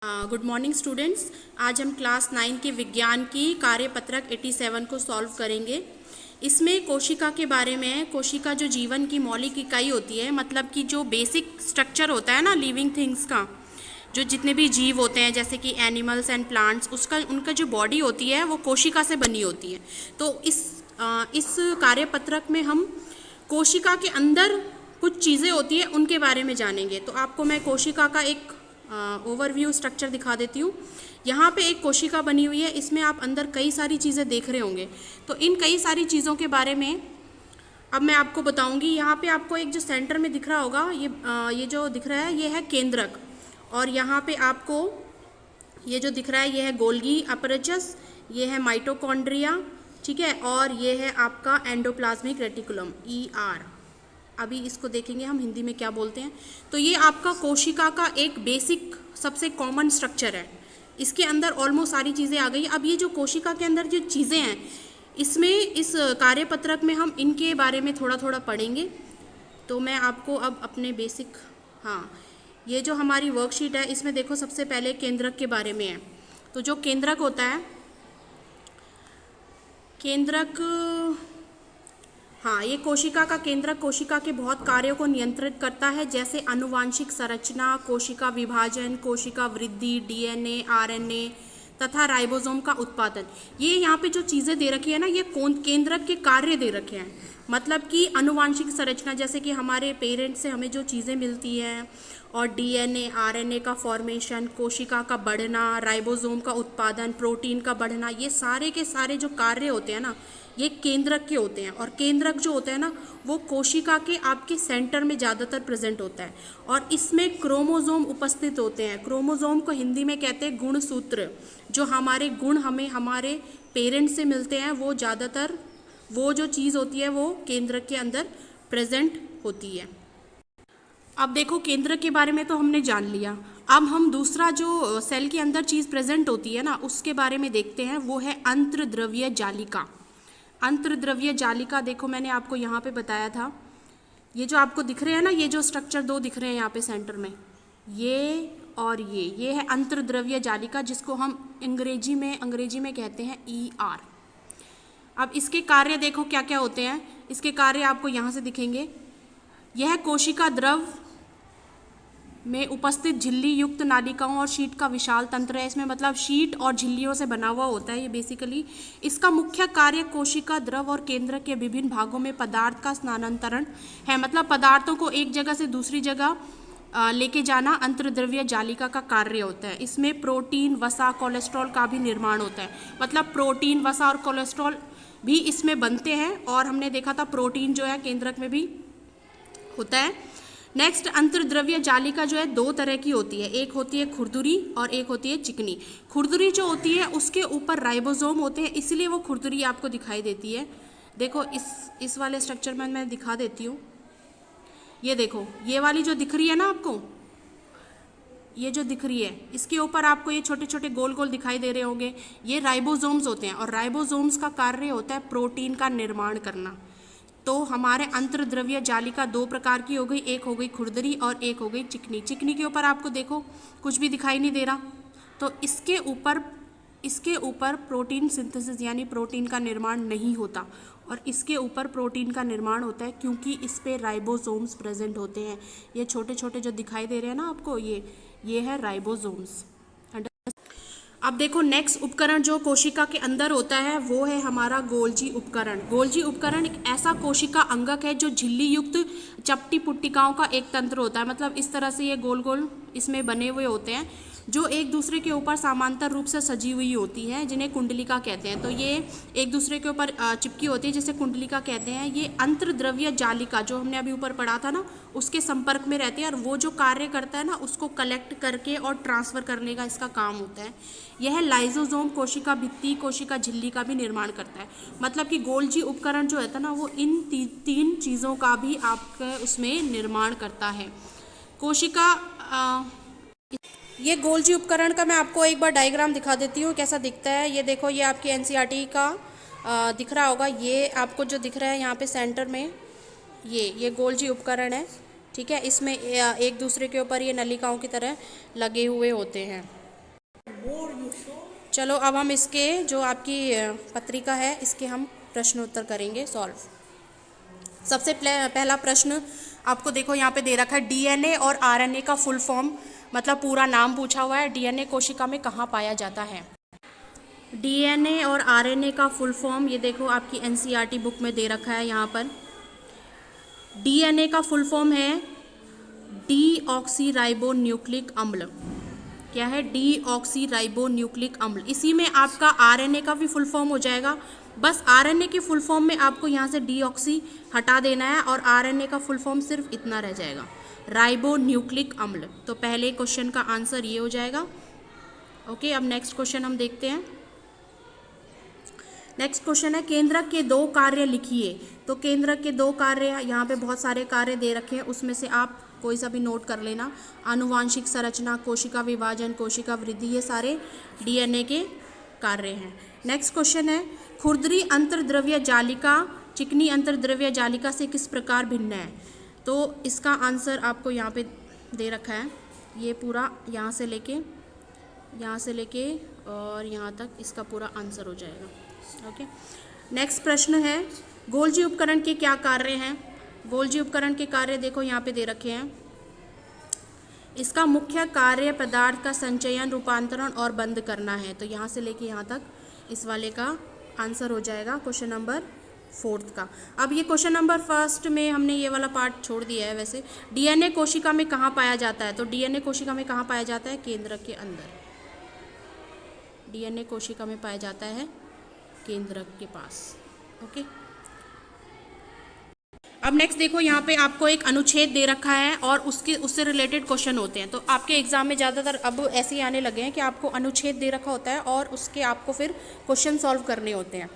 Good morning students. आज हम class 9 के विज्ञान की कार्यपत्रक 87 को सॉल्व करेंगे। इसमें कोशिका के बारे में है। कोशिका जो जीवन की मौलिक इकाई होती है, मतलब कि जो बेसिक स्ट्रक्चर होता है ना लिविंग थिंग्स का, जो जितने भी जीव होते हैं जैसे कि एनिमल्स एंड प्लांट्स, उसका उनका जो बॉडी होती है वो कोशिका से बनी होती है। तो इस कार्यपत्रक में हम कोशिका के अंदर कुछ चीज़ें होती हैं उनके बारे में जानेंगे। तो आपको मैं कोशिका का एक ओवरव्यू स्ट्रक्चर दिखा देती हूँ। यहाँ पे एक कोशिका बनी हुई है, इसमें आप अंदर कई सारी चीज़ें देख रहे होंगे। तो इन कई सारी चीज़ों के बारे में अब मैं आपको बताऊंगी। यहाँ पे आपको एक जो सेंटर में दिख रहा होगा, ये जो दिख रहा है ये है केंद्रक, और यहाँ पे आपको ये जो दिख रहा है ये है गोल्गी अपैरेचस, ये है माइटोकॉन्ड्रिया, ठीक है, और ये है आपका एंडोप्लाज्मिक रेटिकुलम ER। अभी इसको देखेंगे हम हिंदी में क्या बोलते हैं। तो ये आपका कोशिका का एक बेसिक सबसे कॉमन स्ट्रक्चर है। इसके अंदर ऑलमोस्ट सारी चीज़ें आ गई। अब ये जो कोशिका के अंदर जो चीज़ें हैं, इसमें इस कार्यपत्रक में हम इनके बारे में थोड़ा थोड़ा पढ़ेंगे। तो मैं आपको अब अपने बेसिक, ये जो हमारी वर्कशीट है इसमें देखो, सबसे पहले केंद्रक के बारे में है। तो जो केंद्रक होता है, केंद्रक, ये कोशिका का केंद्रक कोशिका के बहुत कार्यों को नियंत्रित करता है, जैसे आनुवांशिक संरचना, कोशिका विभाजन, कोशिका वृद्धि, DNA, RNA तथा राइबोसोम का उत्पादन। ये यहाँ पे जो चीज़ें दे रखी है ना, ये केंद्रक के कार्य दे रखे हैं। मतलब कि आनुवांशिक संरचना, जैसे कि हमारे पेरेंट्स से हमें जो चीज़ें मिलती हैं, और DNA, RNA का फॉर्मेशन, कोशिका का बढ़ना, राइबोसोम का उत्पादन, प्रोटीन का बढ़ना, ये सारे के सारे जो कार्य होते हैं ना, ये केंद्रक के होते हैं। और केंद्रक जो होता है ना, वो कोशिका के आपके सेंटर में ज़्यादातर प्रेजेंट होता है, और इसमें क्रोमोसोम उपस्थित होते हैं। क्रोमोसोम को हिंदी में कहते हैं गुणसूत्र। जो हमारे गुण हमें हमारे पेरेंट्स से मिलते हैं, वो ज़्यादातर वो जो चीज़ होती है वो केंद्रक के अंदर प्रेजेंट होती है। अब देखो, केंद्रक के बारे में तो हमने जान लिया। अब हम दूसरा जो सेल के अंदर चीज़ प्रेजेंट होती है ना, उसके बारे में देखते हैं। वो है अंतर्द्रव्य जालिका। अंतर्द्रव्य जालिका, देखो मैंने आपको यहाँ पे बताया था, ये जो आपको दिख रहे हैं ना, ये जो स्ट्रक्चर दो दिख रहे हैं यहाँ पे सेंटर में, ये और ये है अंतर्द्रव्य जालिका, जिसको हम अंग्रेजी में कहते हैं ER। अब इसके कार्य देखो क्या क्या होते हैं। इसके कार्य आपको यहाँ से दिखेंगे। यह कोशिका द्रव में उपस्थित झिल्ली युक्त नालिकाओं और शीट का विशाल तंत्र है। इसमें मतलब शीट और झिल्लियों से बना हुआ होता है ये बेसिकली। इसका मुख्य कार्य कोशिका द्रव और केंद्रक के विभिन्न भागों में पदार्थ का स्थानांतरण है। मतलब पदार्थों को एक जगह से दूसरी जगह लेके जाना अंतर्द्रव्य जालिका का कार्य होता है। इसमें प्रोटीन, वसा, कोलेस्ट्रॉल का भी निर्माण होता है। मतलब प्रोटीन, वसा और कोलेस्ट्रॉल भी इसमें बनते हैं, और हमने देखा था प्रोटीन जो है केंद्रक में भी होता है। नेक्स्ट, अंतर्द्रव्य जालिका जो है दो तरह की होती है। एक होती है खुरदुरी और एक होती है चिकनी। खुरदुरी जो होती है उसके ऊपर राइबोसोम होते हैं, इसलिए वो खुरदुरी आपको दिखाई देती है। देखो इस वाले स्ट्रक्चर में मैं दिखा देती हूँ। ये देखो, ये वाली जो दिख रही है ना आपको, ये जो दिख रही है, इसके ऊपर आपको ये छोटे छोटे गोल गोल दिखाई दे रहे होंगे, ये राइबोसोम्स होते हैं। और राइबोसोम्स का कार्य होता है प्रोटीन का निर्माण करना। तो हमारे अंतर्द्रव्य जालिका दो प्रकार की हो गई, एक हो गई खुरदरी और एक हो गई चिकनी। चिकनी के ऊपर आपको देखो कुछ भी दिखाई नहीं दे रहा, तो इसके ऊपर प्रोटीन सिंथेसिस यानी प्रोटीन का निर्माण नहीं होता, और इसके ऊपर प्रोटीन का निर्माण होता है क्योंकि इस पे राइबोसोम्स प्रेजेंट होते हैं। ये छोटे छोटे जो दिखाई दे रहे हैं ना आपको, ये है राइबोसोम्स। अब देखो, नेक्स्ट उपकरण जो कोशिका के अंदर होता है वो है हमारा गोल्जी उपकरण। गोल्जी उपकरण एक ऐसा कोशिका अंगक है जो झिल्ली युक्त चपटी पुट्टिकाओं का एक तंत्र होता है। मतलब इस तरह से ये गोल गोल इसमें बने हुए होते हैं, जो एक दूसरे के ऊपर समांतर रूप से सजी हुई होती हैं, जिन्हें कुंडलिका कहते हैं। तो ये एक दूसरे के ऊपर चिपकी होती है, जिसे कुंडलिका कहते हैं। ये अंतर्द्रव्य जालिका जो हमने अभी ऊपर पढ़ा था ना, उसके संपर्क में रहती है, और वो जो कार्य करता है ना, उसको कलेक्ट करके और ट्रांसफर करने का इसका काम होता है। यह लाइजोसोम कोशिका भित्ति, कोशिका झिल्ली का भी निर्माण करता है। मतलब कि गोल्जी उपकरण जो है ना, वो इन तीन चीज़ों का भी आपके उसमें निर्माण करता है। कोशिका ये गोल्जी उपकरण का मैं आपको एक बार डायग्राम दिखा देती हूँ कैसा दिखता है। ये देखो, ये आपकी NCERT का दिख रहा होगा। ये आपको जो दिख रहा है यहाँ पे सेंटर में, ये गोल्जी उपकरण है, ठीक है। इसमें एक दूसरे के ऊपर ये नलिकाओं की तरह लगे हुए होते हैं। more you show. चलो अब हम इसके जो आपकी पत्रिका है इसके हम प्रश्न उत्तर करेंगे सॉल्व। सबसे पहला प्रश्न आपको देखो यहाँ पे दे रखा है, डीएनए और आरएनए का फुल फॉर्म मतलब पूरा नाम पूछा हुआ है। डीएनए कोशिका में कहाँ पाया जाता है? डीएनए और आरएनए का फुल फॉर्म ये देखो आपकी एनसीईआरटी बुक में दे रखा है यहाँ पर। डीएनए का फुल फॉर्म है डीऑक्सीराइबोन्यूक्लिक अम्ल। क्या है? डीऑक्सीराइबोन्यूक्लिक अम्ल। इसी में आपका आरएनए का भी फुल फॉर्म हो जाएगा। बस आरएनए के फुल फॉर्म में आपको यहाँ से डीऑक्सी हटा देना है और आरएनए का फुल फॉर्म सिर्फ इतना रह जाएगा, राइबोन्यूक्लिक अम्ल। तो पहले क्वेश्चन का आंसर ये हो जाएगा। ओके, अब नेक्स्ट क्वेश्चन हम देखते हैं। नेक्स्ट क्वेश्चन है, केंद्रक के 2 कार्य लिखिए। तो केंद्रक के 2 कार्य, यहाँ पे बहुत सारे कार्य दे रखे हैं, उसमें से आप कोई सा भी नोट कर लेना। आनुवांशिक संरचना, कोशिका विभाजन, कोशिका वृद्धि, ये सारे डीएनए के कार्य हैं। नेक्स्ट क्वेश्चन है, खुरदरी अंतर्द्रव्य जालिका चिकनी अंतर्द्रव्य जालिका से किस प्रकार भिन्न है? तो इसका आंसर आपको यहाँ पे दे रखा है। ये पूरा यहाँ से लेके और यहाँ तक इसका पूरा आंसर हो जाएगा। ओके, नेक्स्ट प्रश्न है, गोल्जी उपकरण के क्या कार्य हैं? गोल्जी उपकरण के कार्य देखो यहाँ पे दे रखे हैं। इसका मुख्य कार्य पदार्थ का संचयन, रूपांतरण और बंद करना है। तो यहाँ से लेके यहाँ तक इस वाले का आंसर हो जाएगा क्वेश्चन नंबर 4 का। अब ये क्वेश्चन नंबर 1 में हमने ये वाला पार्ट छोड़ दिया है। वैसे डीएनए कोशिका में कहाँ पाया जाता है? तो डीएनए कोशिका में कहाँ पाया जाता है? केंद्रक के अंदर। डीएनए कोशिका में पाया जाता है केंद्रक के पास। ओके, अब नेक्स्ट देखो यहाँ पे आपको एक अनुच्छेद दे रखा है और उससे रिलेटेड क्वेश्चन होते हैं। तो आपके एग्जाम में ज़्यादातर अब ऐसे ही आने लगे हैं कि आपको अनुच्छेद दे रखा होता है और उसके आपको फिर क्वेश्चन सॉल्व करने होते हैं।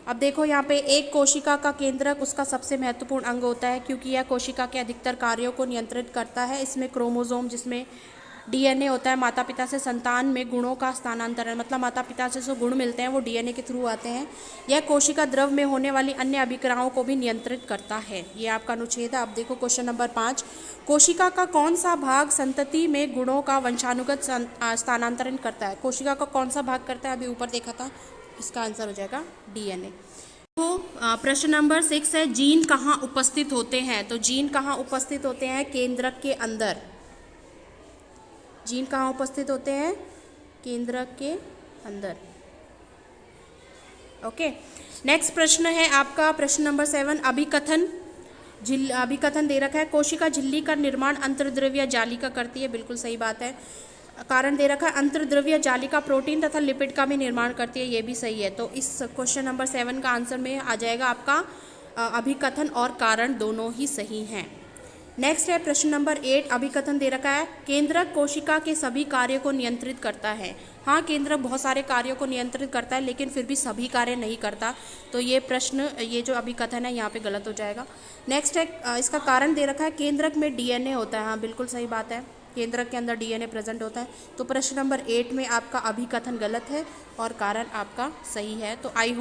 अब देखो यहाँ पे एक कोशिका का केंद्रक उसका सबसे महत्वपूर्ण अंग होता है, क्योंकि यह कोशिका के अधिकतर कार्यों को नियंत्रित करता है। इसमें क्रोमोसोम, जिसमें डीएनए होता है, माता पिता से संतान में गुणों का स्थानांतरण, मतलब माता पिता से जो गुण मिलते हैं वो डीएनए के थ्रू आते हैं। यह कोशिका द्रव में होने वाली अन्य अभिक्रियाओं को भी नियंत्रित करता है। ये आपका अनुच्छेद है। अब देखो क्वेश्चन नंबर 5, कोशिका का कौन सा भाग संतति में गुणों का वंशानुगत स्थानांतरण करता है? कोशिका का कौन सा भाग करता है? अभी ऊपर देखा था, इसका आंसर हो जाएगा डीएनए। तो प्रश्न नंबर 6 है, जीन कहाँ उपस्थित होते हैं? तो जीन कहाँ उपस्थित होते हैं? केंद्रक के अंदर। जीन कहाँ उपस्थित होते हैं? केंद्रक के अंदर। ओके, नेक्स्ट प्रश्न है आपका प्रश्न नंबर 7, अभिकथन दे रखा है, कोशिका झिल्ली का निर्माण अंतर्द्रव्य जालिका करती है। बिल्कुल सही बात है। कारण दे रखा है, अंतर्द्रव्य जालिका प्रोटीन तथा लिपिड का भी निर्माण करती है। ये भी सही है। तो इस क्वेश्चन नंबर 7 का आंसर में आ जाएगा आपका अभिकथन और कारण दोनों ही सही हैं। नेक्स्ट है प्रश्न नंबर 8, अभिकथन दे रखा है, केंद्रक कोशिका के सभी कार्यों को नियंत्रित करता है। हाँ, केंद्रक बहुत सारे कार्यों को नियंत्रित करता है, लेकिन फिर भी सभी कार्य नहीं करता। तो ये प्रश्न, ये जो अभिकथन है यहाँ पे गलत हो जाएगा। नेक्स्ट है, इसका कारण दे रखा है, केंद्रक में डीएनए होता है। हाँ, बिल्कुल सही बात है, केंद्रक के अंदर डीएनए प्रेजेंट होता है। तो प्रश्न नंबर 8 में आपका अभिकथन गलत है और कारण आपका सही है। तो आई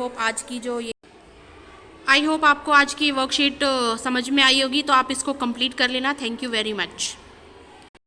होप आपको आज की वर्कशीट समझ में आई होगी। तो आप इसको कंप्लीट कर लेना। Thank you very much.